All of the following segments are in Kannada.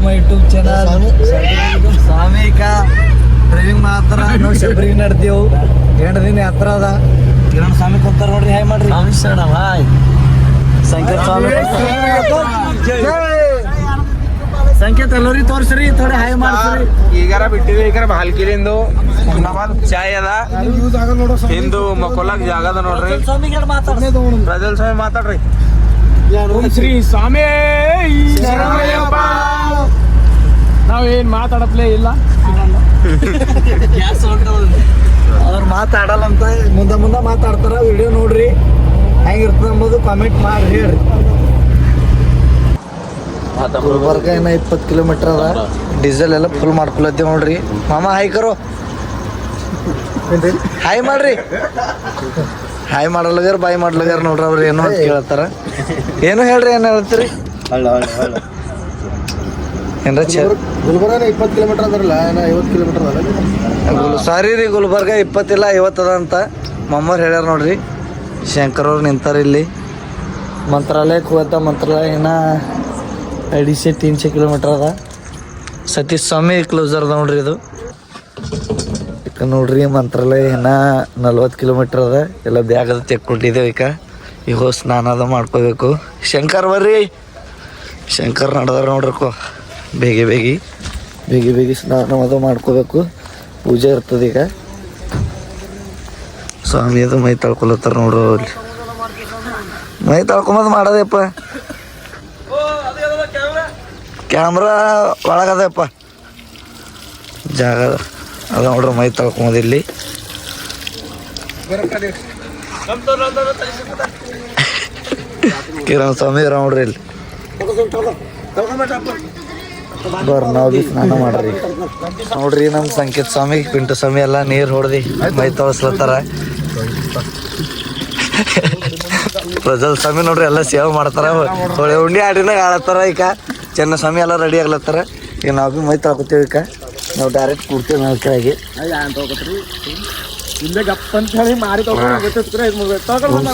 ಮೈ ಯೂಟ್ಯೂಬ್ ಚಾನಲ್ ಸ್ವಾಮಿಕ ಡ್ರೈವಿಂಗ್ ಮಾತ್ರ ನಾವು ಶಬರಿಗೆ ನಡ್ದೇವು 2 ದಿನ ಯಾತ್ರ ಅದ ಕಿರಣ್ ಸ್ವಾಮಿ ಕುಂತಾರ ನೋಡ್ರಿ ಹಾಯ್ ಮಾಡ್ರಿ ಸ್ವಾಮಿ ಶರಣ ಹಾಯ್ ಸಂಕೇತ್ ಸ್ವಾಮಿ ಸಂಕೇತ್ ಎಲ್ಲರಿ ತೋರ್ಸ್ರಿ ಥೋಡೆ ಹಾಯ್ ಮಾಡ್ರಿ ಈಗಾರ ಬಿಟ್ಟಿವಿ ಈಗಾರ ಹಲ್ಕಿಲಿಂದು ಚಾಯ್ ಅದ ಹಿಂದು ಮಕ್ಕೊಳಕ್ ಜಾಗ ಅದ ನೋಡ್ರಿ ಪ್ರಜ್ವಲ್ ಸ್ವಾಮಿ ಮಾತಾಡ್ರಿ ಓಂ ಶ್ರೀ ಸ್ವಾಮಿ ನಾವೇನ್ ಮಾತಾಡಪ್ಲೇ ಇಲ್ಲ ಅವ್ರು ಮಾತಾಡಲ್ಲ ಅಂತ ಮುಂದೆ ಮಾತಾಡ್ತಾರ ವಿಡಿಯೋ ನೋಡ್ರಿ ಹೆಂಗಿರ್ತದ ಅಂಬೋದು ಕಾಮೆಂಟ್ ಮಾಡಿ ಹೇಳ್ರಿ ಗುಲ್ಬರ್ಗ ಏನ 20 ಕಿಲೋಮೀಟರ್ ಅದ ಡೀಸೆಲ್ ಎಲ್ಲ ಫುಲ್ ಮಾಡ್ಕೊಳತ್ತೇವ್ ನೋಡ್ರಿ ಮಾಮ ಹಾಯ್ ಕರೋ ಹಾಯ್ ಮಾಡ್ರಿ ಹಾಯ್ ಮಾಡಲ್ಗಾರ ಬಾಯ್ ಮಾಡ್ಲಗಾರ ನೋಡ್ರಿ ಅವ್ರು ಏನೋ ಅಂತ ಕೇಳತ್ತಾರ ಏನು ಹೇಳ್ರಿ ಏನು ಹೇಳ್ತೀರಿ ಏನ್ರ ಗುಲ್ಬರ್ಗ 20 ಕಿಲೋಮೀಟರ್ ಅದರಲ್ಲ 50 ಕಿಲೋಮೀಟರ್ ಅದ ಸಾರಿ ರೀ ಗುಲ್ಬರ್ಗ 20 ಇಲ್ಲ 50 ಅದ ಅಂತ ಮಮ್ಮರ್ ಹೇಳ್ಯಾರ ನೋಡ್ರಿ ಶಂಕರ್ ಅವ್ರು ನಿಂತಾರ ಇಲ್ಲಿ ಮಂತ್ರಾಲಯಕ್ಕೆ ಹೋದ ಮಂತ್ರಾಲಯ ಇನ್ನ 250-300 ಕಿಲೋಮೀಟರ್ ಅದ ಸತೀಶ್ ಸ್ವಾಮಿ ಕ್ಲೋಸರ್ ಅದ ನೋಡ್ರಿ ಇದು ನೋಡ್ರಿ ಮಂತ್ರಾಲಯ ಇನ್ನ 40 ಕಿಲೋಮೀಟರ್ ಅದ ಎಲ್ಲ ಬ್ಯಾಗ್ ಅದ ತೆಕ್ಕೊಟ್ಟಿದ್ದೇವೆ ಈಗ ಸ್ನಾನ ಅದ ಮಾಡ್ಕೋಬೇಕು ಶಂಕರ್ ಬರ್ರಿ ಶಂಕರ್ ನಡೆದಾರ ನೋಡ್ರಕ್ಕೋ ಬೇಗಿ ಸ್ನಾನ ಅದು ಮಾಡ್ಕೋಬೇಕು ಪೂಜೆ ಇರ್ತದೆ ಈಗ ಸ್ವಾಮಿ ಅದು ಮೈ ತಳ್ಕೊಲತ್ತಾರ ನೋಡ್ರಿ ಅಲ್ಲಿ ಮೈ ತಳ್ಕೊಂಬದು ಮಾಡೋದಪ್ಪ ಕ್ಯಾಮ್ರಾ ಒಳಗದಪ್ಪ ಜಾಗ ಅದ ನೋಡ್ರಿ ಮೈ ತಳ್ಕೊಂಬದು ಇಲ್ಲಿ ಕಿರಣ್ ಸ್ವಾಮಿ ನೋಡ್ರಿ ಇಲ್ಲಿ ಬರ್ರಿ ನಾವು ಬಿ ಸ್ನಾನ ಮಾಡ್ರಿ ನೋಡ್ರಿ ನಮ್ಮ ಸಂಕೇತ್ ಸ್ವಾಮಿ ಪಿಂಟು ಸ್ವಾಮಿ ಎಲ್ಲ ನೀರು ಹೊಡೆದಿ ಮೈ ತೊಳಸ್ಲತ್ತಾರ ಪ್ರಜ್ವಲ್ ಸ್ವಾಮಿ ನೋಡ್ರಿ ಎಲ್ಲ ಸೇವೆ ಮಾಡ್ತಾರ ಹೊಳೆ ಉಂಡಿ ಆಡಿನಾಗ ಆಡತ್ತಾರ ಈಗ ಚೆನ್ನ ಸ್ವಾಮಿ ಎಲ್ಲ ರೆಡಿ ಆಗ್ಲತ್ತಾರ ಈಗ ನಾವು ಬಿ ಮೈ ತೊಳ್ಕೊತೀವಿ ಈಗ ನಾವು ಡೈರೆಕ್ಟ್ ಕೂಡ್ತೀವಿ ನಾವು ಕೆಳಗೆ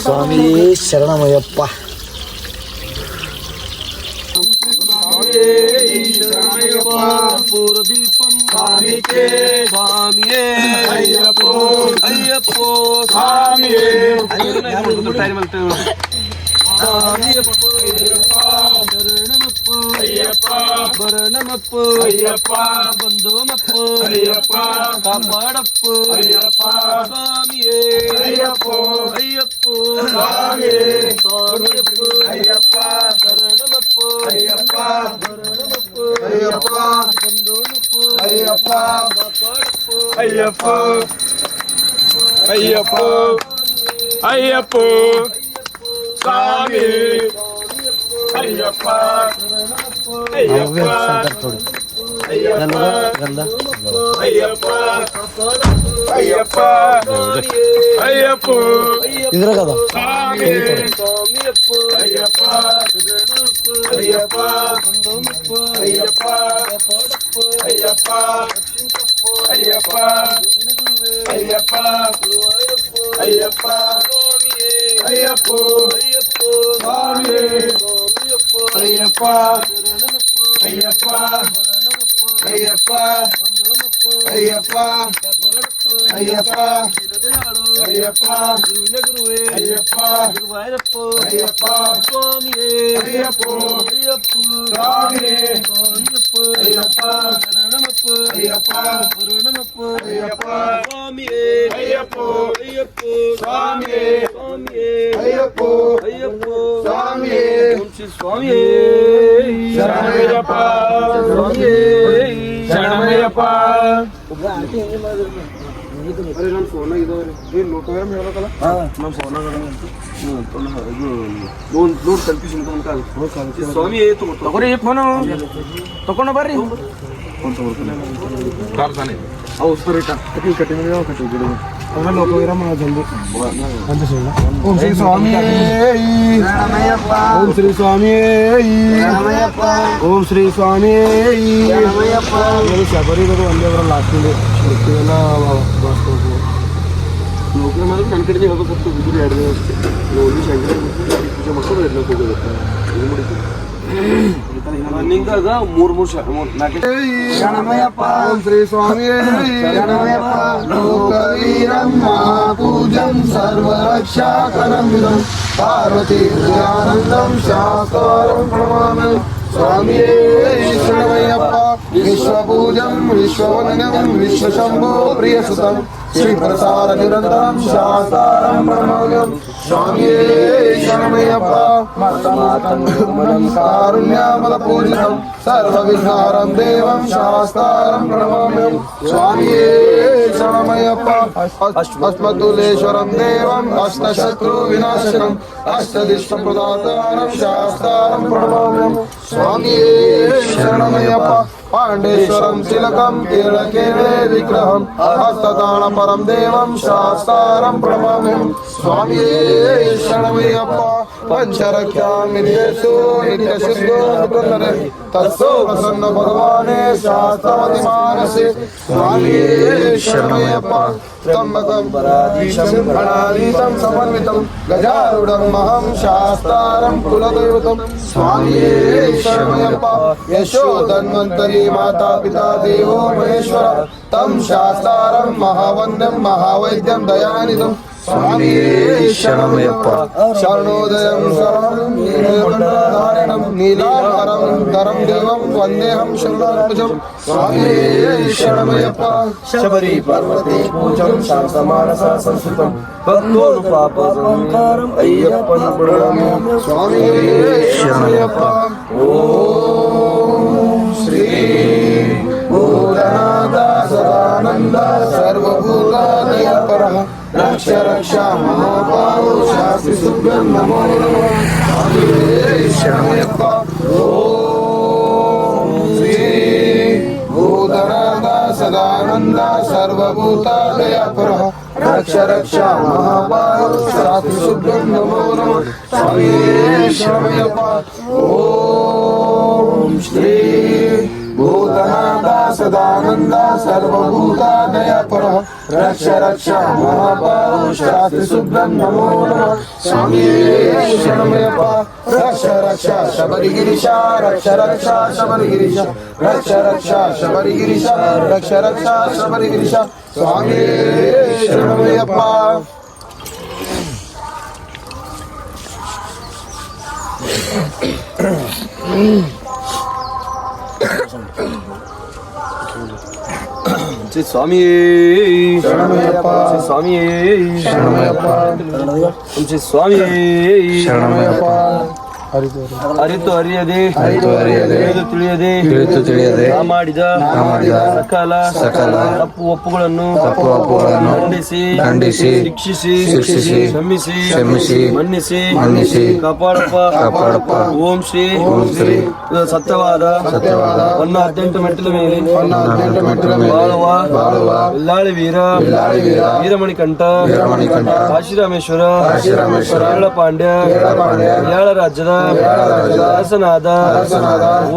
ಸ್ವಾಮಿ ಶರಣಮಯ್ಯಪ್ಪ పూర్వదీపం స్వామికే స్వామియే అయ్యప్పో అయ్యప్పో స్వామియే శరణమప్పో అయ్యప్ప భరణమప్పో అయ్యప్ప బంధుమప్పో అయ్యప్ప కాపాడప్పో అయ్యప్ప స్వామియే అయ్యప్పో అయ్యప్పో స్వామియే స్వామియప్పో అయ్యప్ప శరణమప్పో అయ్యప్ప భరణమప్పో అయ్యప్ప బంధుమప్పో అయ్యప్ప కాపాడప్పో అయ్యప్ప అయ్యప్పో అయ్యప్పో స్వామి అయ్యప్ప అయ్యప్ప అయ్యప్ప అయ్యప్ప అయ్యప్ప ಇದ್ರ ಕದ స్వామియప్ప అయ్యప్ప అయ్యప్ప అయ్యప్ప అయ్యప్ప అయ్యప్ప అయ్యప్ప అయ్యప్ప అయ్యప్ప స్వామి అయ్యప్ప అయ్యప్ప అయ్యప్ప అయ్యప్ప అయ్యప్ప అయ్యప్ప అయ్యప్ప అయ్యప్ప స్వామి అయ్యప్ప స్వామి అయ్యప్ప శరణమప్ప అయ్యప్ప శరణమప్ప అయ్యప్ప స్వామి అయ్యప్ప అయ్యప్ప స్వామి అయ్యప్ప అయ్యప్ప స్వామి స్వామి శరణమయ్యప్ప స్వామి ಶರಣಮಯ್ಯಪ್ಪ ನಮ್ಮ ಫೋನ್ ಇದಾವೆ ಲೋಟೋಗ್ರಾಮ್ ಹೇಳ್ಬೇಕಲ್ಲ ನಮ್ಮ ಫೋನಾಗ ಇದು ನೋಡ್ ಕನ್ಫ್ಯೂಷನ್ ಸ್ವಾಮಿ ತಗೋರಿ ಫೋನು ತಗೊಂಡು ಬರ್ರಿ ಫೋನ್ ತಗೋರ್ತಾನೆ ಅವು ಸರ್ ಕಟ್ಟಿಂಗ್ ಕಟ್ಟಿ ಲೋಟೋಗ್ರಾಮ್ ಜಲ್ದಿ ಓಂ ಶ್ರೀ ಸ್ವಾಮಿ ಓಂ ಶ್ರೀ ಸ್ವಾಮಿ ಓಂ ಶ್ರೀ ಸ್ವಾಮಿ ಶಬರಿಗಳು ಒಂದೇ ಬರಲ್ಲ ಆಗ್ತಿದೆ ಎಲ್ಲ ಲೋಕಲ್ ಮಾಡಿದ್ರೆ ನನ್ನ ಕಡೆಗೆ ಹೋಗ್ಬೇಕು ಬಿದ್ದರೆ 2 ದಿನ ಅಷ್ಟೇ ಹೋಗಿ ಶಂಕರ ಪೂಜೆ ಮಾಡ್ಕೊಂಡು ಎಲ್ಲಕ್ಕೆ ಹೋಗೋದು ಇದು ಮಾಡಿದ್ವಿ ರನ್ನಿಂಗ್ದಾಗ ಮೂರ್ ಶರಣಮಯ್ಯಪ್ಪ ಓಂ ಶ್ರೀ ಸ್ವಾಮಿ ಶರಣಮಯ್ಯಪ್ಪ ಲೋಕವೀರಂ ಮಹಾಪೂಜಂ ಸರ್ವರಕ್ಷಾಕರಂ ಪಾರ್ವತಿ ಆನಂದಂ ಶಾಸ್ತಾರಂ ಪ್ರಣಮಾಮಿ ಸ್ವಾಮಿ ಶರಣಮಯ್ಯಪ್ಪ ವಿಶ್ವಪೂಜಂ ವಿಶ್ವವಂದನಂ ವಿಶ್ವಶಂಭೋ ಪ್ರಿಯಸುತಂ ಶ್ರೀ ಪ್ರಸಾದ ನಿರಂತರಂ ಶಾಸ್ತಾರಂ ಪ್ರಣಮಾಮ್ಯಂ ಸ್ವಾಮಿ ಶರಣಮಯ್ಯಪ್ಪ ಕಾರುಣ್ಯಮಲ ಪೂಜಿತಂ ಸರ್ವವಿಘ್ನಹರಂ ದೇವಂ ಶಾಸ್ತಾರಂ ಪ್ರಣಮಾಮ್ಯಂ ಸ್ವಾಮಿ ಶರಣಮಯ್ಯಪ್ಪ ಅಸ್ಮತ್ತುಲೇಶ್ವರಂ ದೇವಂ ಅಷ್ಟಶತ್ರು ವಿನಾಶಕಂ ಅಷ್ಟದಿಷ್ಟಪ್ರದಾತಾರಂ ಶಾಸ್ತಾರಂ ಪ್ರಣಮಾಮ್ಯಂ ಸ್ವಾಮಿ ಶರಣಮಯ್ಯಪ್ಪ ಪಾಂಡೇಶ್ವರಂ ತಿಲಕಂ ಕೇಳಕೇಳೆ ವಿಗ್ರಹಂ ಹಸ್ತತಾಣ ಪರಂ ದೇವಂ ಶಾಸ್ತಾರಂ ಪ್ರಣಮಾಮ್ಯಂ ಸ್ವಾಮಿ ಶರಣಮಯ್ಯಪ್ಪ ಪಂಚರಖ್ಯಾಂ ನಿತ್ಯಸು ನಿತ್ಯಶುದ್ಧೋ ನಿಪುಣರೆ ತತ್ಸೋ ಪ್ರಸನ್ನ ಭಗವಾನೇ ಶಾಸ್ತ್ರವತಿ ಮಾನಸೆ ಸ್ವಾಮಿ ಶರಣಮಯ್ಯಪ್ಪ ಸ್ತಂಭಕಂ ಪರಾಧೀಶಂ ಪ್ರಣಾದೀತಂ ಸಮನ್ವಿತಂ ಗಜಾರೂಢಂ ಮಹಂ ಶಾಸ್ತಾರಂ ಕುಲದೈವತಂ ಸ್ವಾಮಿ ಶರಣಮಯ್ಯಪ್ಪ ಯಶೋ ಧನ್ವಂತರಿ ಮಾತಾ ಪಿತಾ ದೇವೋ ಮಹೇಶ್ವರ ತಂ ಶಾಸ್ತಾರಂ ಮಹಾವಂದ್ಯಂ ಮಹಾವೈದ್ಯಂ ದಯಾನಿಧಂ ಸ್ವಾಮಿ ಶರಣಮಯ್ಯಪ್ಪ ಶರಣೋದಯಂ ಶರಣಂ ನೀಲಕಂಠಧಾರಿಣಂ ನೀಲಾಂಬರಂ ಧರಂ ದೇವಂ ವಂದೇಹಂ ಶರಣಾತ್ಮಜಂ ಸ್ವಾಮಿ ಶರಣಮಯ್ಯಪ್ಪ ಶಬರಿ ಪಾರ್ವತಿ ಪೂಜಂ ಶಾಂತಮಾನಸ ಸಂಸ್ಕೃತಂ ಭಕ್ತೋನುಪಾಪ ಸಂಹಾರಂ ಅಯ್ಯಪ್ಪನ ಪ್ರಣಾಮ್ಯಂ ಸ್ವಾಮಿ ಶರಣಮಯ್ಯಪ್ಪ ಓಂ ಶ್ರೀ ಭೂತನಾಥ ಸದಾನಂದ ಸರ್ವಭೂತಾದಯ ಪರಃ ರಕ್ಷ ರಕ್ಷ ಮಹಾಪಾವು ಶಾಸ್ತ್ರಿ ಸುಭ್ಯಂ ನಮೋ ನಮಃ ಸ್ವಾಮಿ ಶರಣಮಯ್ಯಪ್ಪ ಓಂ ಶ್ರೀ ಭೂತನಾಥ ಸದಾನಂದ ಸರ್ವಭೂತಾದಯ ಪರಃ ರಕ್ಷ ರಕ್ಷ ಮಹಾಪಾವು ಶಾಸ್ತ್ರಿ ಸುಭ್ಯಂ ನಮೋ ನಮಃ ಸ್ವಾಮಿ ಶರಣಮಯ್ಯಪ್ಪ ಓಂ ಶ್ರೀ ಭೂತನಾಥ ಸದಾನಂದ ಸರ್ವಭೂತಾದಯ ಪರಃ ರಕ್ಷ ರಕ್ಷ ಮಹಾಪಾವು ಶಾಸ್ತ್ರಿ ಸುಭ್ಯಂ ನಮೋ ನಮಃ ಸ್ವಾಮಿ ಶರಣಮಯ್ಯಪ್ಪ ರಕ್ಷ ರಕ್ಷ ಶಬರಿಗಿರೀಶ ರಕ್ಷ ರಕ್ಷ ಶಬರಿಗಿರೀಶ ರಕ್ಷ ರಕ್ಷ ಶಬರಿಗಿರೀಶ ರಕ್ಷ ರಕ್ಷ ಶಬರಿಗಿರೀಶ ಸ್ವಾಮಿ ಶರಣಮಯ್ಯಪ್ಪ ಶ್ರೀ ಸ್ವಾಮಿ ಶರಣಮಯ್ಯಪ್ಪ ಸ್ವಾಮಿ ಶರಣಮಯ್ಯಪ್ಪ ಶ್ರೀ ಸ್ವಾಮಿ ಶರಣಮಯ್ಯಪ್ಪ ಅರಿತು ಅರಿಯದೆ ಅರಿತು ಅರಿಯದೆ ತಿಳಿದು ತಿಳಿಯದೆ ತಿಳಿದು ತಿಳಿಯದೆ ನಾ ಮಾಡಿದ ಸಕಲ ಸಕಲ ತಪ್ಪು ಒಪ್ಪುಗಳನ್ನು ಖಂಡಿಸಿ ಖಂಡಿಸಿ ಶಿಕ್ಷಿಸಿ ಶಿಕ್ಷಿಸಿ ಕ್ಷಮಿಸಿ ಕ್ಷಮಿಸಿ ಮನ್ನಿಸಿ ಮನ್ನಿಸಿ ಕಾಪಾಡಪ್ಪ ಕಾಪಾಡಪ್ಪ ಓಂ ಶ್ರೀ ಶ್ರೀ ಸತ್ಯವಾದ 18 ಮೆಟ್ಟಿಲ ಮೇಲೆ 18 ಮೆಟ್ಟಿಲ ಮೇಲೆ ಬಾಳುವ ಇಲ್ಲಾಳಿ ವೀರ ವೀರಮಣಿಕಂಠ ಕಾಶಿರಾಮೇಶ್ವರ ಪಾಂಡ್ಯ ಯಾಳ ರಾಜ್ಯದ ಅರಸನಾದ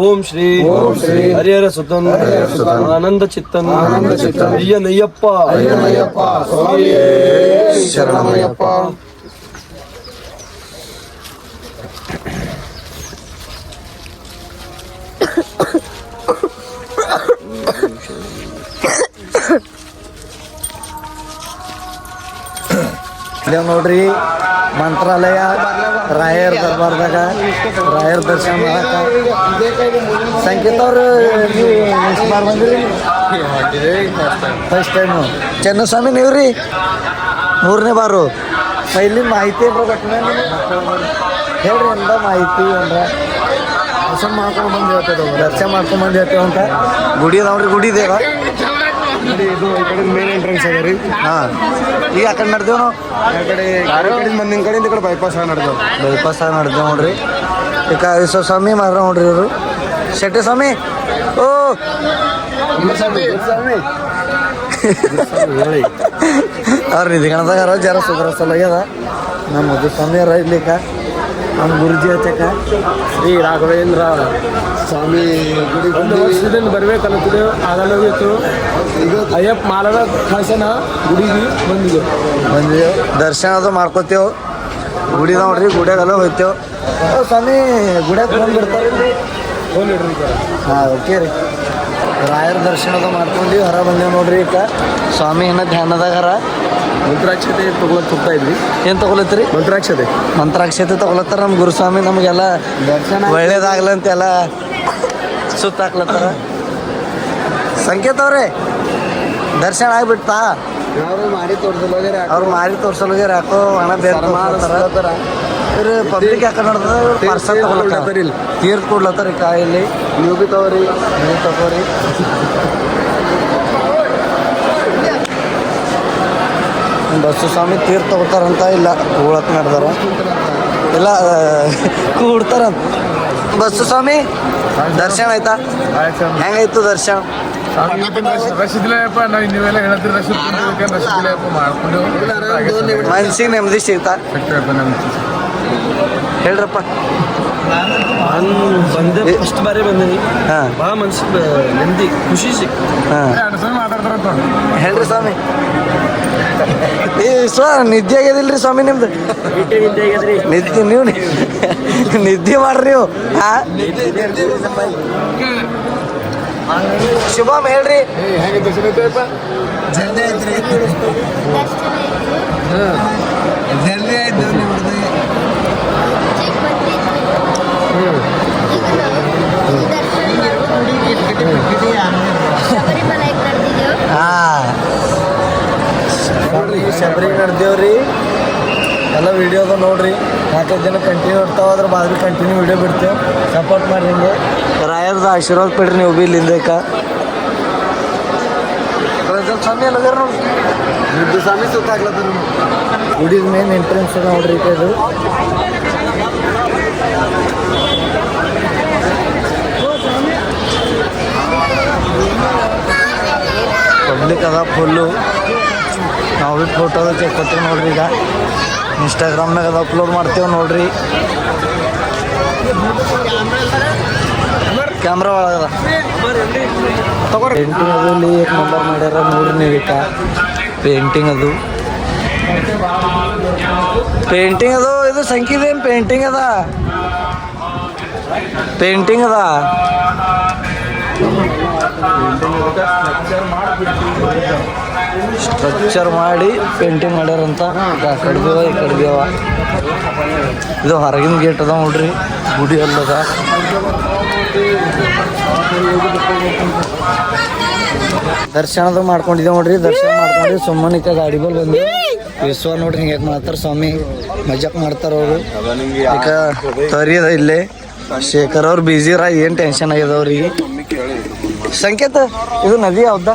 ಓಂ ಶ್ರೀ ಹರಿಹರ ಸುತನ್ ಆನಂದ ಚಿತ್ತನ್ ಅಯ್ಯನಯ್ಯಪ್ಪ ಸ್ವಾಮಿ ಶರಣಮಯ್ಯಪ್ಪ ಇದೇವ್ ನೋಡ್ರಿ ಮಂತ್ರಾಲಯ ರಾಯರ್ ದರ್ಬಾರ್ದಾಗ ರಾಯರ್ ದರ್ಶನ ಮಾಡಕ ಸಂಕೇತ ಅವ್ರು ನೀವು ಎಷ್ಟು ಬಾರ್ ಬಂದಿರಿ ಫಸ್ಟ್ ಟೈಮು ಚನ್ನಸ್ವಾಮಿ ನೀವು ರೀ 3ನೇ ಬಾರು ಪೈಲಿ ಮಾಹಿತಿ ಏನ್ರ ಘಟನೆ ಹೇಳ್ರಿ ಎಂದ ಮಾಹಿತಿ ಅಂದ್ರ ದರ್ಶನ ಮಾಡ್ಕೊಂಡು ಬಂದು ಹೇಳ್ತೇವೆ ದರ್ಶನ ಮಾಡ್ಕೊಂಡು ಬಂದು ಹೇಳ್ತೇವೆ ಅಂತ ಗುಡಿ ಅದಾವ್ರಿ ಗುಡಿ ಇದೇವ ಇದು ಈ ಕಡೆ ಮೇನ್ ಎಂಟ್ರೆನ್ಸ್ ಅದ ರೀ ಹಾಂ ಈಗ ಆ ಕಡೆ ನಡ್ದೇವ್ ನಾವು ಆ ಕಡೆ ಮಂದಿನ ಕಡೆಯಿಂದ ಈ ಕಡೆ ಬೈಪಾಸ್ ನಡೆದವು ಬೈಪಾಸ್ ಆಗಿ ನಡ್ದೇವ್ ನೋಡ್ರಿ ಈಗ ಸ್ವಾಮಿ ಮಾರ ನೋಡ್ರಿ ಇವರು ಶೆಟ್ಟಿ ಸ್ವಾಮಿ ಓ ಹೇಳಿ ಅವ್ರು ನಿಧಿಗಣದಾಗ ಜರ ಸುಧಾರಿಸಲ್ಲ ಆಗ್ಯದ ನಮ್ಮ ಮಧು ಸ್ವಾಮಿ ಅರ ಇರ್ಲಿಕ್ಕ ನಮ್ಮ ಗುರುಜಿ ಹಚ್ಚಕ ಶ್ರೀ ರಾಘವೇಂದ್ರ ಸ್ವಾಮಿ ಗುಡಿ ಒಂದು ವರ್ಷದಿಂದ ಬರ್ಬೇಕಲ್ಲತ್ತಿದೆ ಆಗಲಾಗಿತ್ತು ಅಯ್ಯಪ್ಪ ಮಾಲದ ಕಳ್ಸನ ಗುಡಿಗೆ ಬಂದಿದೆ ಬಂದಿದ್ದೇವೆ ದರ್ಶನ ಅದು ಮಾಡ್ಕೋತೇವೆ ಗುಡಿ ನೋಡ್ರಿ ಗುಡಿಯಾಗೆಲ್ಲ ಹೋಯ್ತೇವೆ ಸ್ವಾಮಿ ಗುಡಿಯಾಗ ಫೋನ್ ಬಿಡ್ತಾರೆ ಫೋನ್ ಇಡ್ರಿ ಹಾಂ ಓಕೆ ರೀ ರಾಯರ ದರ್ಶನದ ಮಾಡ್ಕೊಂಡು ಹೊರ ಬಂದೇವು ನೋಡ್ರಿ ಈಗ ಸ್ವಾಮಿ ಏನೋ ಧ್ಯಾನದಾಗಾರ ಮಂತ್ರಾಕ್ಷತೆ ತಗೊಳಕ್ ಹೋಗ್ತಾ ಇದ್ವಿ. ಏನು ತಗೊಳತ್ರಿ? ಮಂತ್ರಾಕ್ಷತೆ ತಗೊಳತ್ತಾರ ನಮ್ಮ ಗುರುಸ್ವಾಮಿ ನಮಗೆಲ್ಲ ಒಳ್ಳೇದಾಗ್ಲಂತ ಎಲ್ಲ ಸುತ್ತಾಕ್ಲತ್ತಾರ. ಸಂಕೇತ ಅವ್ರೆ ದರ್ಶನ ಆಗ್ಬಿಡ್ತಾ ಅವ್ರು ಮಾರಿ ತೋರ್ಸಲ್ಗಾರ ಯಾಕೋ ಹಣ ಬೇರೆ ಮಾಡ್ತಾರ ಇವ್ರು ಪಬ್ಲಿಕ್ ಯಾಕೆ ನೋಡ್ತದ ಪರ್ಸನ್ ತಗೊಳತ್ತಾರ ತೀರ್ಥ ಕೊಡ್ಲತ್ತಾರ ಕಾಯಲ್ಲಿ ನೀವು ಬಿ ತಗೋರಿ ನೀವು ತಗೋರಿ ಬಸ್ಸು ಸ್ವಾಮಿ ತೀರ್ಥ ತಗೋತಾರಂತ ಇಲ್ಲ ಕೂಳಕ್ ನಡೆದಾರ ಇಲ್ಲ ಕೂಡ್ತಾರಂತ. ಬಸ್ಸು ಸ್ವಾಮಿ ದರ್ಶನ ಆಯ್ತಾ? ಹೆಂಗಾಯ್ತು ದರ್ಶನ? ರಶಿದ್ಲಪ್ಪ ನಾವು ನೀವೆಲ್ಲ ಹೇಳ್ತೀರಿ ರಶಿದ್ಲಪ್ಪ ಮಾಡ್ಕೊಂಡು ಮನ್ಸಿಗೆ ನೆಮ್ಮದಿ ಸಿಗ್ತಾ ಹೇಳ್ರಪ್ಪ. ನಾನು ಬಂದೆ ಫಸ್ಟ್ ಬಾರಿ ಬಂದೀನಿ. ಹಾಂ ಭಾಳ ಮನ್ಸಿಗೆ ನೆಮ್ಮದಿ ಖುಷಿ ಸಿಕ್ತು. ಹಾಂ ಮಾತಾಡ್ತಾರ ಹೇಳ್ರಿ ಸ್ವಾಮಿ. ನಿದ್ದೆ ಆಗ್ಯದಿಲ್ರಿ ಸ್ವಾಮಿ ನಿಮ್ದು? ನಿದ್ದೆ ನೀವು ನಿದ್ದೆ ಮಾಡ್ರಿ ನೀವು. ಶುಭಮ್ ಹೇಳ್ರಿ. ಹೇಗೆ ದರ್ಶನ ಐತಪ್ಪ? ಜಲ್ದಿ ಐತ್ರಿ. ಜಲ್ದಿ ಆಯ್ತು ಶಬರಿ ನಡೆದೇವ್ರಿ ಎಲ್ಲ ವಿಡಿಯೋದ ನೋಡ್ರಿ. 4-5 ದಿನ ಕಂಟಿನ್ಯೂ ಇರ್ತಾವ ಅದ್ರ ಬಾದ್ರಿ ಕಂಟಿನ್ಯೂ ವಿಡಿಯೋ ಬಿಡ್ತೇವೆ. ಸಪೋರ್ಟ್ ಮಾಡಿ ಹಿಂಗೆ ರಾಯರ್ದ ಆಶೀರ್ವಾದ ಬಿಡ್ರಿ ನೀವು ಬಿ ಇಲ್ಲಿಂದೇಕ. ಸ್ವಾಮಿ ಎಲ್ಲಗಾರ ನೋಡ್ರಿ ಸ್ವಾಮಿ ಸುತ್ತಾಗ್ಲತ್ತಾರ ಗುಡಿ ಮೇನ್ ಎಂಟ್ರೆನ್ಸ್ ಅದ ನೋಡ್ರಿ ಇದು. ಪಬ್ಲಿಕ್ ಅದ ಫುಲ್ಲು. ನಾವು ಭೀ ಫೋಟೋದ ಚೆಕ್ಕೊತೀವಿ ನೋಡ್ರಿ. ಈಗ ಇನ್ಸ್ಟಾಗ್ರಾಮ್ನಾಗ ಅದು ಅಪ್ಲೋಡ್ ಮಾಡ್ತೇವೆ ನೋಡ್ರಿ. ಕ್ಯಾಮ್ರಾ ಒಳಗದ ಪೇಂಟಿಂಗ್ ಅದು ಇಲ್ಲಿ 1 ನಂಬರ್ ಮಾಡ್ಯಾರ ನೋಡ್ರಿ ನೀವೀಗ. ಪೇಂಟಿಂಗ್ ಅದು ಇದು ಸಂಖ್ಯೆದೇನು ಪೇಂಟಿಂಗ್ ಅದ ಸ್ಟ್ರಕ್ಚರ್ ಮಾಡಿ ಪೇಂಟಿಂಗ್ ಮಾಡ್ಯಾರಂತ. ಕಡ್ಬೇವ ಈ ಕಡ್ಬೇವ ಇದು ಹೊರಗಿನ ಗೇಟ್ ಅದ ನೋಡ್ರಿ. ಗುಡಿ ಅಲ್ಲದ ದರ್ಶನದ ಮಾಡ್ಕೊಂಡಿದ್ದೇವೆ ನೋಡ್ರಿ. ದರ್ಶನ ಮಾಡ್ಕೊಂಡು ಸುಮ್ಮನಿಕ ಗಾಡಿ ಬಲ್ ಬಂದು ವಿಶ್ವ ನೋಡ್ರಿ ಹಿಂಗೆ ಮಾಡ್ತಾರೆ ಸ್ವಾಮಿ. ಮಜಾಕ್ ಮಾಡ್ತಾರ ಅವರು. ಈಗ ತರಿಯದ ಇಲ್ಲೇ ಶೇಖರ್ ಅವ್ರು ಬಿಜಿರ. ಏನು ಟೆನ್ಷನ್ ಆಗ್ಯದ ಅವ್ರಿಗೆ. ಸಂಕೇತ ಇದು ನದಿ ಯಾವ್ದ?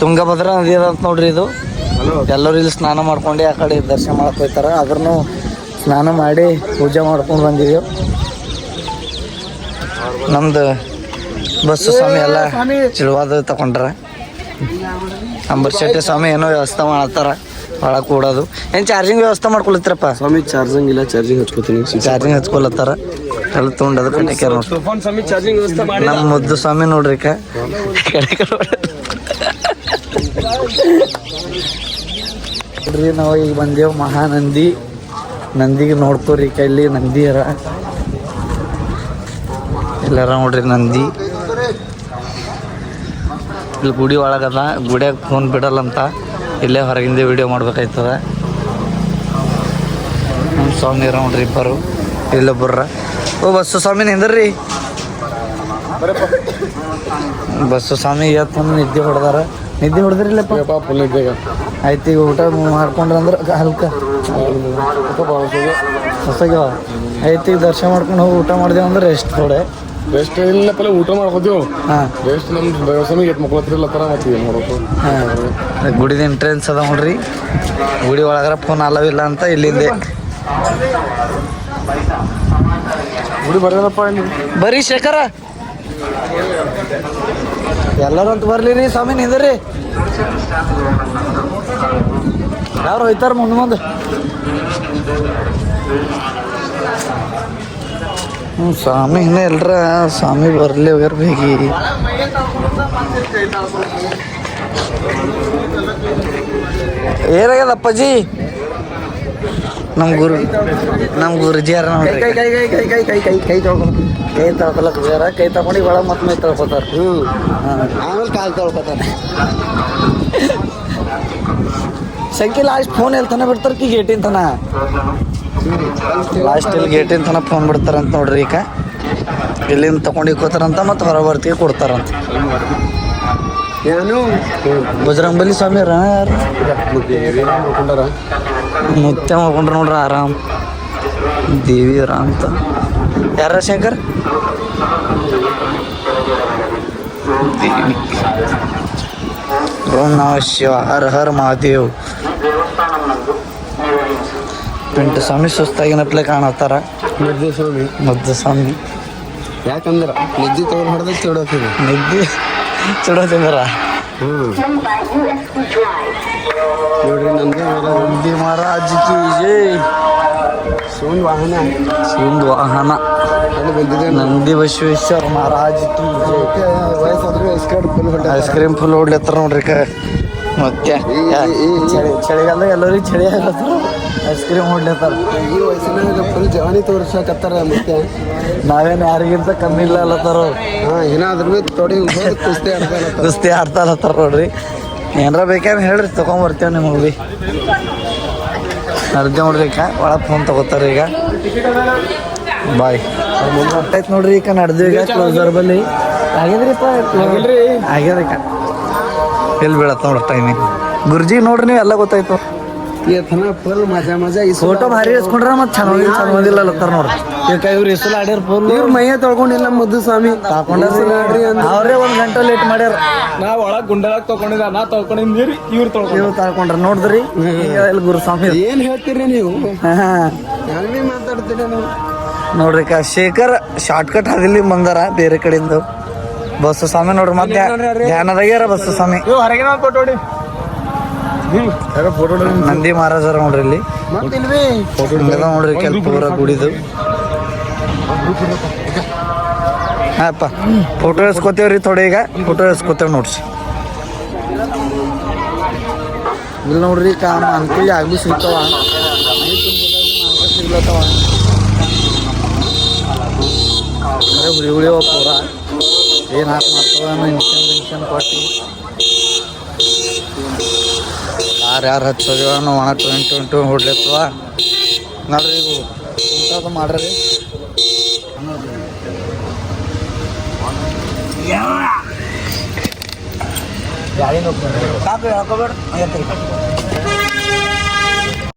ತುಂಗಭದ್ರಾ ನದಿ ಅದ ನೋಡ್ರಿ. ಇದು ಎಲ್ಲರೂ ಇಲ್ಲಿ ಸ್ನಾನ ಮಾಡ್ಕೊಂಡು ಆ ಕಡೆ ದರ್ಶನ ಮಾಡಕ್ಕೆ ಹೋಗ್ತಾರ. ಅದ್ರೂ ಸ್ನಾನ ಮಾಡಿ ಪೂಜೆ ಮಾಡ್ಕೊಂಡು ಬಂದಿದ್ದೀವಿ. ನಮ್ದು ಬಸ್ಸು ಸ್ವಾಮಿ ಎಲ್ಲ ಚಿಳವಾದ ತಗೊಂಡ್ರ. ಅಂಬರ್ ಶೆಟ್ಟಿ ಸ್ವಾಮಿ ಏನೋ ವ್ಯವಸ್ಥೆ ಮಾಡತ್ತಾರ ಒಳಗೆ ಕೂಡೋದು. ಏನು ಚಾರ್ಜಿಂಗ್ ವ್ಯವಸ್ಥೆ ಮಾಡ್ಕೊಳತ್ತಿರಪ್ಪ ಸ್ವಾಮಿ? ಚಾರ್ಜಿಂಗ್ ಇಲ್ಲ, ಚಾರ್ಜಿಂಗ್ ಹಚ್ಕೋತೀನಿ. ಚಾರ್ಜಿಂಗ್ ಹಚ್ಕೊಳತ್ತಾರ ಎಲ್ಲ ತೊಗೊಂಡದು ಕಡೆಕ್ಯಾರ ನೋಡ್ರಿ. ಸ್ವಾಮಿ ಚಾರ್ಜಿಂಗ್ ವ್ಯವಸ್ಥೆ ಮಾಡಿ ನಮ್ಮ ಮುದ್ದು ಸ್ವಾಮಿ ನೋಡ್ರಿ. ನೋಡ್ರಿ ನಾವು ಈಗ ಬಂದೇವು ಮಹಾನಂದಿ. ನಂದಿಗೆ ನೋಡ್ಕೋರಿ ಕೈಲಿ ನಂದಿ ಅರ ಎಲ್ಲಾರ ನೋಡ್ರಿ ನಂದಿ. ಇಲ್ಲಿ ಗುಡಿ ಒಳಗದ. ಗುಡಿಯಾಗ ಫೋನ್ ಬಿಡಲ್ಲಂತ ಇಲ್ಲೇ ಹೊರಗಿಂದ ವಿಡಿಯೋ ಮಾಡ್ಬೇಕಾಯ್ತದ. ನಮ್ಮ ಸ್ವಾಮಿ ನೋಡ್ರಿ ಇಬ್ಬರು ಇಲ್ಲೊಬ್ಬರ. ಓ ಬಸ್ಸು ಸ್ವಾಮಿ ನಿಂದ್ರಿ. ಬಸ್ಸು ಸ್ವಾಮಿ ಇವತ್ತು ನಿದ್ದೆ ಹೊಡೆದಾರ. ನಿದ್ದೆ ಹೊಡೆದ್ರಿಲ್ಲಪ್ಪ? ಆಯ್ತು ಈಗ ಊಟ ಮಾಡ್ಕೊಂಡ್ರಂದ್ರೆ ಹಲ್ಕ ಹೊಸಗ್ಯಾವ. ಆಯ್ತು ಈಗ ದರ್ಶನ ಮಾಡ್ಕೊಂಡು ಹೋಗಿ ಊಟ ಮಾಡಿದೆವು ಅಂದ್ರೆ ರೆಸ್ಟ್ ಥೋಡೆ ರೆಸ್ಟ್ ಇಲ್ಲಪ್ಪ. ಊಟ ಮಾಡ್ಕೋತೀವಿ. ಹಾಂ ರೆಸ್ಟ್ ನಮ್ಮ ದೇವಸ್ಥಾನಕ್ಕೆ ಮಕ್ಳತ್ತಿರಲ್ಲತ್ತಾರ ಮತ್ತೆ ಏನು ಮಾಡೋದು. ಹಾಂ ಗುಡಿದ ಎಂಟ್ರೆನ್ಸ್ ಅದ ನೋಡ್ರಿ. ಗುಡಿ ಒಳಗಾರ ಫೋನ್ ಅಲವಿಲ್ಲ ಅಂತ ಇಲ್ಲಿಂದೆ. ಗುಡಿ ಬರೋದಪ್ಪ ಬರ್ರಿ ಶೇಖರ ಎಲ್ಲರೂ ಅಂತ ಬರ್ಲಿ ರೀ. ಸ್ವಾಮಿ ನಿಂದ್ರಿ. ಯಾರು ಹೋಯ್ತಾರ ಮುಂದೆ ಸ್ವಾಮಿ ಇನ್ನೂ ಎಲ್ರ ಸ್ವಾಮಿ ಬರ್ಲಿ ಹೋಗ್ಯಾರ ಬೇಗಿ. ಏನಾಗ್ಯದ ಅಪ್ಪಾಜಿ? ನಮ್ಮ ಗುರುಜಿ ಯಾರ ನೋಡ್ರಿ ಕೈ ತೊಳ್ಕೊಂಡು ಕೈ ತಳ್ಕೊಳಕ್ ಬೇರೆ ಕೈ ತಗೊಂಡು ಒಳಗೆ ಮತ್ತೆ ಮೈ ತಳ್ಕೊತಾರ ಆಮೇಲೆ ಕಾಲು ತೊಳ್ಕೊತಾನೆ. ಸಂಖ್ಯೆ ಲಾಸ್ಟ್ ಫೋನ್ ಎಲ್ಲಿ ತನ ಬಿಡ್ತಾರ ಕಿ ಗೇಟಿನ ತನ ಲಾಸ್ಟ್ ಇಲ್ಲಿ ಗೇಟಿನ ತನ ಫೋನ್ ಬಿಡ್ತಾರಂತ ನೋಡ್ರಿ ಈಗ ಇಲ್ಲಿಂದ ತಗೊಂಡು ಇಕ್ಕೋತಾರಂತ ಮತ್ತು ಹೊರ ಬರ್ತಿಗೆ ಕೊಡ್ತಾರಂತ. ಏನು ಬಜರಂಬಲಿ ಸ್ವಾಮಿ ಯಾರು ನೋಡ್ಕೊಂಡಾರ ಮುತ್ಯ ಮಾಡ್ಕೊಂಡ್ರ ನೋಡ್ರಿ ಆರಾಮ್ ದೇವಿಯರ ಅಂತ. ಯಾರ ಶಂಕರ್ ದೇವಿ ಓಂ ನಮಃ ಶಿವ ಹರ ಹರ ಮಹಾದೇವ್. ಪಿಂಟು ಸ್ವಾಮಿ ಸುಸ್ತಾಗಿನಪ್ಲೆ ಕಾಣತ್ತಾರ. ಮಧ್ಯ ಸ್ವಾಮಿ ಮದ್ದು ಸ್ವಾಮಿ ಯಾಕಂದ್ರ ನಿದ್ದೆ ತಗೊಂಡು ಹೊಡೆದ ಚೋಡೋತೀವಿ. ನಿದ್ದೆ ಚುಡೋ ತಿಂದ್ರ ನೋಡ್ರಿ ನಮ್ದು ನಂದಿ ಮಹಾರಾಜ್ ಕಿ ಜೈ. ಸೋನ್ ವಾಹನ ಸಿಂಧ್ ವಾಹನ ಅಲ್ಲಿ ಬಂದಿದೆ. ನಂದಿ ಬಸವೇಶ್ವರ ಮಹಾರಾಜ್ ಕಿ ಜೈ. ವಯಸ್ಸಾದ್ರು ಐಸ್ಕಾರ್ಡ್ ಫುಲ್ ಹೊಟ್ಟೆ ಐಸ್ ಕ್ರೀಮ್ ಫುಲ್ ಹೊಡ್ಲತ್ತಾರ ನೋಡ್ರಿ ಮತ್ತೆ ಚಳಿಗಾಲದಾಗ ಎಲ್ಲರಿಗೂ ಚಳಿ ಆಗ್ಲತ್ತಾರ ಐಸ್ ಕ್ರೀಮ್ ಹೊಡ್ಲತ್ತಾರ. ಈ ವಯಸ್ಸಿನಾಗ ಫುಲ್ ಜವಾನಿ ತೋರ್ಸಕತ್ತಾರ. ಮತ್ತೆ ನಾವೇನು ಯಾರಿಗಿಂತ ಕಮ್ಮಿ ಇಲ್ಲ ಅಲ್ಲತ್ತಾರ. ಏನಾದ್ರೂ ತೊಡಿ ಹೋಗಿ ಕುಸ್ತಿ ಆಡ್ತಾರ. ಕುಸ್ತಿ ಆಡ್ತಾ ಇಲ್ಲತ್ತಾರ ನೋಡ್ರಿ. ಏನಾರ ಬೇಕಂದ್ರೆ ಹೇಳ್ರಿ ತೊಗೊಂಬರ್ತೇವೆ ನಿಮಗೆ ಭೀ. ಅರ್ಜಿ ನೋಡ್ರಿ ಈಗ ಒಳಗೆ ಫೋನ್ ತಗೋತಾರ ಈಗ. ಬಾಯ್ ಆಯ್ತು ನೋಡ್ರಿ ಈಗ ನಡೆದು ಈಗ ಕ್ಲೋಸರ್ ಬಲ್ಲಿ ಆಗ್ಯದ್ರಿಪ್ಪ ಆಗ್ಯದ ಎಲ್ಲಿ ಬೀಳತ್ತ ನೋಡ್ರಿ ಟೈಮಿಂಗ್. ಗುರುಜಿ ನೋಡ್ರಿ ನೀವು ಎಲ್ಲ ಗೊತ್ತಾಯ್ತು. ಫುಲ್ ಮಜಾ ಮಜಾ. ಈ ಫೋಟೋ ಭಾರಿ ಇಸ್ಕೊಂಡ್ರ ಮತ್ತೆ ಚಂದಿಲ್ಲ ಅಲ್ಲತ್ತಾರ ನೋಡ್ರಿ. ಈಗ ಇವ್ರು ಇಸಲು ಆಡ್ಯಾರ ಫುಲ್. ಇವ್ರ ಮೈಯ ತೊಳ್ಕೊಂಡಿಲ್ಲ ಮುದ್ದು ಸ್ವಾಮಿ ತಾಕೊಂಡ್ರಿ ಅವ್ರೇ 1 ಗಂಟೆ ಲೇಟ್ ಮಾಡ್ಯಾರ. ನಾ ಒಳಗ್ ಗುಂಡಾಗ ತಗೊಂಡಿದ್ದ ನಾ ತಗೊಂಡಿದ್ದೀರಿ ಇವ್ರು ತಗೊಂಡ್ ಇವ್ರು ತಾಕೊಂಡ್ರ ನೋಡಿದ್ರಿ ಈಗ ಇಲ್ಲಿ ಗುರುಸ್ವಾಮಿ. ಏನ್ ಹೇಳ್ತೀರಿ ನೀವು? ಹಾ ಹೆಂಗ್ ಮಾತಾಡ್ತೀರಿ ನೀವು? ನೋಡ್ರಿ ಶೇಖರ್ ಶಾರ್ಟ್ ಕಟ್ ಹದಿಲಿ ಬಂದಾರ ಬೇರೆ ಕಡೆಯಿಂದ. ಬಸ್ಸು ಸ್ವಾಮಿ ನೋಡ್ರಿ ಮತ್ತೆ ಧ್ಯಾನದಾಗ್ಯಾರ ಬಸ್ಸು ಸ್ವಾಮಿ. ಹೊರಗಿನ ಕೊಟ್ಟೋಡಿ ಫೋಟೋ ನಂದಿ ಮಹಾರಾಜರ ನೋಡ್ರಿ ಇಲ್ಲಿ ಮತ್ತಿಲ್ವಿ ಹಿಂಗೆಲ್ಲ ನೋಡ್ರಿ ಕೆಲ ಪೂರ ಗುಡಿದು. ಹಾಪ್ಪ ಫೋಟೋ ಎಸ್ಕೋತೇವ್ರಿ ಥೋಡೆ ಈಗ ಫೋಟೋ ಎಸ್ಕೋತೇವ್ ನೋಡ್ರಿ. ಇಲ್ಲಿ ನೋಡ್ರಿ ಅನ್ಕೂಲಿ ಆಗ್ಲಿ ಸಿಗ್ತಾವ ಸಿಗ್ಲತ್ತವ ಹುಳಿ ಹುಳಿ ಪೂರ ಏನು ಹಾಕಿ ಮಾಡ್ತಾವ ಇನ್ಕಮ್ ಕೊಟ್ಟು ಯಾರು ಹಚ್ಚೋದಿವ ಒಣ 20 ಹೊಡ್ಲತ್ತವ ನೋಡ್ರಿ. ಈಗ ಊಟ ಮಾಡ್ರಿ ಗಾಡಿ ನೋಡ್ರಿ ಸಾಕು ಹೇಳ್ಕೊಬೇಡ.